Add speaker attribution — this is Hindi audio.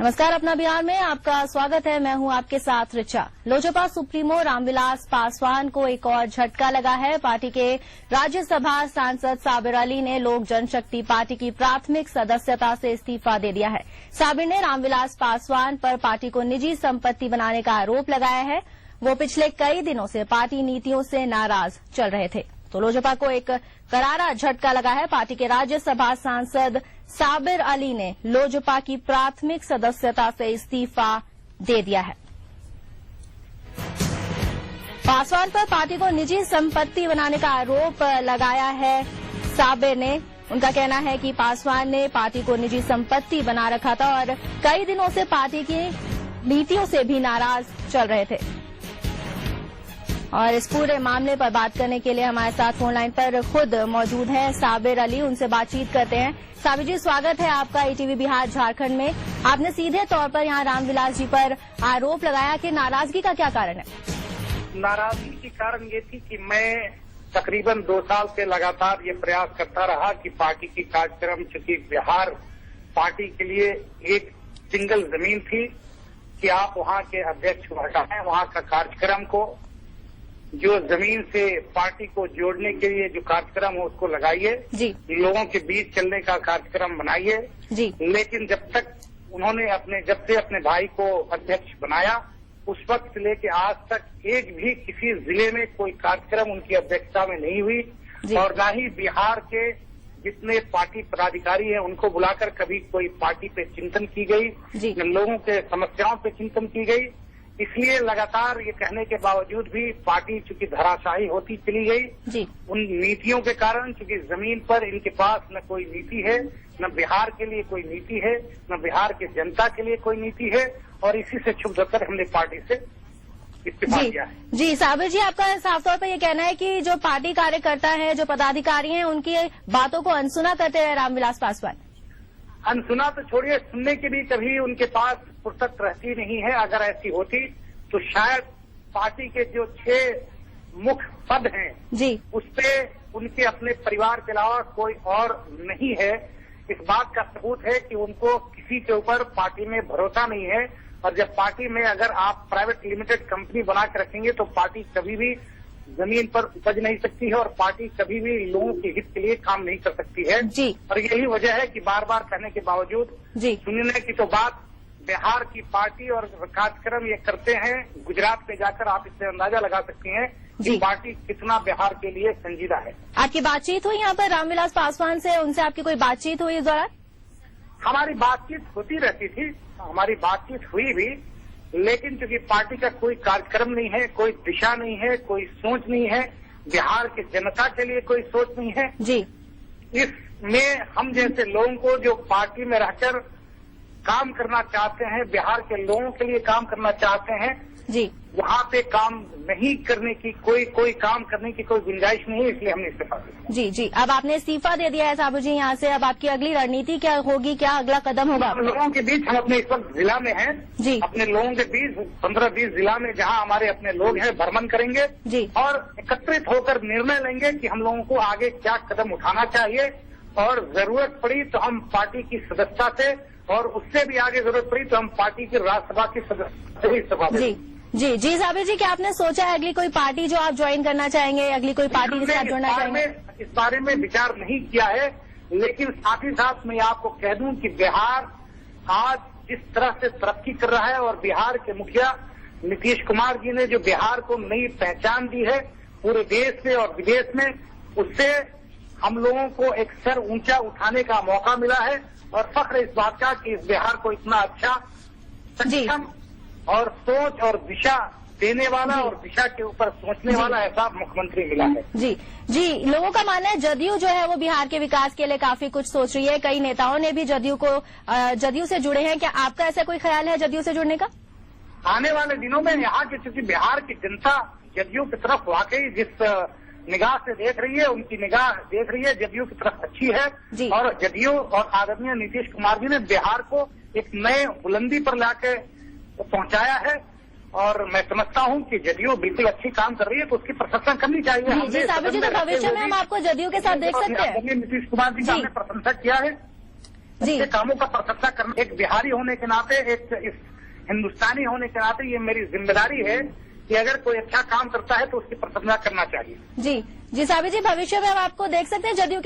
Speaker 1: नमस्कार, अपना बिहार में आपका स्वागत है। मैं हूं आपके साथ ऋचा। लोजपा सुप्रीमो रामविलास पासवान को एक और झटका लगा है। पार्टी के राज्यसभा सांसद साबिर अली ने लोक जनशक्ति पार्टी की प्राथमिक सदस्यता से इस्तीफा दे दिया है। साबिर ने रामविलास पासवान पर पार्टी को निजी संपत्ति बनाने का आरोप लगाया है। वो पिछले कई दिनों से पार्टी नीतियों से नाराज चल रहे थे। तो लोजपा को एक करारा झटका लगा है। पार्टी के राज्यसभा सांसद साबिर अली ने लोजपा की प्राथमिक सदस्यता से इस्तीफा दे दिया है। पासवान पर पार्टी को निजी संपत्ति बनाने का आरोप लगाया है साबिर ने। उनका कहना है कि पासवान ने पार्टी को निजी संपत्ति बना रखा था और कई दिनों से पार्टी की नीतियों से भी नाराज चल रहे थे। और इस पूरे मामले पर बात करने के लिए हमारे साथ फोन लाइन पर खुद मौजूद हैं साबिर अली। उनसे बातचीत करते हैं। साबिर जी, स्वागत है आपका ईटीवी बिहार झारखंड में। आपने सीधे तौर पर यहाँ रामविलास जी पर आरोप लगाया कि नाराजगी का क्या कारण है?
Speaker 2: नाराजगी की कारण ये थी कि मैं तकरीबन 2 साल से लगातार ये प्रयास करता रहा कि पार्टी की कार्यक्रम, चूंकि बिहार पार्टी के लिए एक सिंगल जमीन थी कि आप वहाँ के अध्यक्ष को हटाएं, वहाँ का कार्यक्रम को, जो जमीन से पार्टी को जोड़ने के लिए जो कार्यक्रम हो उसको लगाइए, लोगों के बीच चलने का कार्यक्रम बनाइए। लेकिन जब तक उन्होंने जब से अपने भाई को अध्यक्ष बनाया, उस वक्त से लेके आज तक एक भी किसी जिले में कोई कार्यक्रम उनकी अध्यक्षता में नहीं हुई और न ही बिहार के जितने पार्टी पदाधिकारी हैं उनको बुलाकर कभी कोई पार्टी पे चिंतन की गई, न लोगों के समस्याओं पे चिंतन की गई। इसलिए लगातार ये कहने के बावजूद भी पार्टी चूंकि धराशायी होती चली गई उन नीतियों के कारण, चूंकि जमीन पर इनके पास न कोई नीति है, न बिहार के लिए कोई नीति है, न बिहार के जनता के लिए कोई नीति है, और इसी से क्षुब्ध होकर हमने पार्टी से इस्तीफा दिया है।
Speaker 1: जी साबिर जी, आपका साफ तौर पर ये कहना है कि जो पार्टी कार्यकर्ता है, जो पदाधिकारी हैं, उनकी बातों को अनसुना करते हैं रामविलास पासवान।
Speaker 2: अनसुना तो छोड़िए, सुनने की भी कभी उनके पास फुर्सत रहती नहीं है। अगर ऐसी होती तो शायद पार्टी के जो 6 मुख्य पद हैं उस पे उनके अपने परिवार के अलावा कोई और नहीं है। इस बात का सबूत है कि उनको किसी के ऊपर पार्टी में भरोसा नहीं है। और जब पार्टी में अगर आप प्राइवेट लिमिटेड कंपनी बना के रखेंगे तो पार्टी कभी भी जमीन पर उपज नहीं सकती है और पार्टी कभी भी लोगों के हित के लिए काम नहीं कर सकती है। और यही वजह है कि बार बार कहने के बावजूद सुनने की तो बात, बिहार की पार्टी और कार्यक्रम ये करते हैं। गुजरात में जाकर आप इससे अंदाजा लगा सकती हैं कि पार्टी कितना बिहार के लिए संजीदा है।
Speaker 1: आपकी बातचीत हुई यहाँ पर रामविलास पासवान से? उनसे आपकी कोई बातचीत हुई इस दौरान?
Speaker 2: हमारी बातचीत होती रहती थी, हमारी बातचीत हुई भी, लेकिन चूंकि पार्टी का कोई कार्यक्रम नहीं है, कोई दिशा नहीं है, कोई सोच नहीं है, बिहार की जनता के लिए कोई सोच नहीं है इसमें हम जैसे लोगों को जो पार्टी में रहकर काम करना चाहते हैं, बिहार के लोगों के लिए काम करना चाहते हैं, वहाँ पे काम नहीं करने की कोई काम करने की कोई गुंजाइश नहीं है। इसलिए हमने इस्तीफा दिया।
Speaker 1: जी, अब आपने इस्तीफा दे दिया है साबिर जी यहाँ से। अब आपकी अगली रणनीति क्या होगी? क्या अगला कदम होगा?
Speaker 2: लोगों के बीच हम अपने इस वक्त जिला में हैं, अपने लोगों के बीच 15-20 जिला में जहाँ हमारे अपने लोग हैं भ्रमण करेंगे और एकत्रित होकर निर्णय लेंगे कि हम लोगों को आगे क्या कदम उठाना चाहिए। और जरूरत पड़ी तो हम पार्टी की सदस्यता से, और उससे भी आगे जरूरत पड़ी तो हम पार्टी की राज्यसभा की सदस्यता से इस्तीफा देंगे।
Speaker 1: जी साबिर जी, क्या आपने सोचा है अगली कोई पार्टी जो आप ज्वाइन करना चाहेंगे, अगली कोई पार्टी के साथ जुड़ना चाहेंगे?
Speaker 2: इस बारे में विचार नहीं किया है, लेकिन साथ ही साथ मैं आपको कह दूं कि बिहार आज जिस तरह से तरक्की कर रहा है और बिहार के मुखिया नीतीश कुमार जी ने जो बिहार को नई पहचान दी है पूरे देश में और विदेश में, उससे हम लोगों को एक सर ऊंचा उठाने का मौका मिला है और फख्र इस बात का कि इस बिहार को इतना अच्छा, सक्षम और सोच और दिशा देने वाला और दिशा के ऊपर सोचने वाला ऐसा मुख्यमंत्री मिला है।
Speaker 1: जी, लोगों का मानना है जदयू जो है वो बिहार के विकास के लिए काफी कुछ सोच रही है। कई नेताओं ने भी जदयू से जुड़े हैं। क्या आपका ऐसा कोई ख्याल है जदयू से जुड़ने का?
Speaker 2: आने वाले दिनों में यहाँ की, चूंकि बिहार की जनता जदयू की तरफ वाकई जिस निगाह से देख रही है, उनकी निगाह देख रही है जदयू की तरफ अच्छी है। और जदयू और आदरणीय नीतीश कुमार जी ने बिहार को एक नए बुलंदी पर लाके पहुंचाया है और मैं समझता हूं कि जदयू बिल्कुल अच्छी काम कर रही है तो उसकी प्रशंसा करनी चाहिए।
Speaker 1: जी साबिर जी, तो भविष्य में हम आपको जदयू के साथ देख सकते हैं?
Speaker 2: नीतीश कुमार जी का हमने प्रशंसा किया है।
Speaker 1: जी।
Speaker 2: अच्छे कामों का प्रशंसा करना एक बिहारी होने के नाते, एक हिंदुस्तानी होने के नाते ये मेरी जिम्मेदारी है कि अगर कोई अच्छा काम करता है तो उसकी प्रशंसा करना चाहिए।
Speaker 1: जी साबिर जी, भविष्य में हम आपको देख सकते हैं जदयू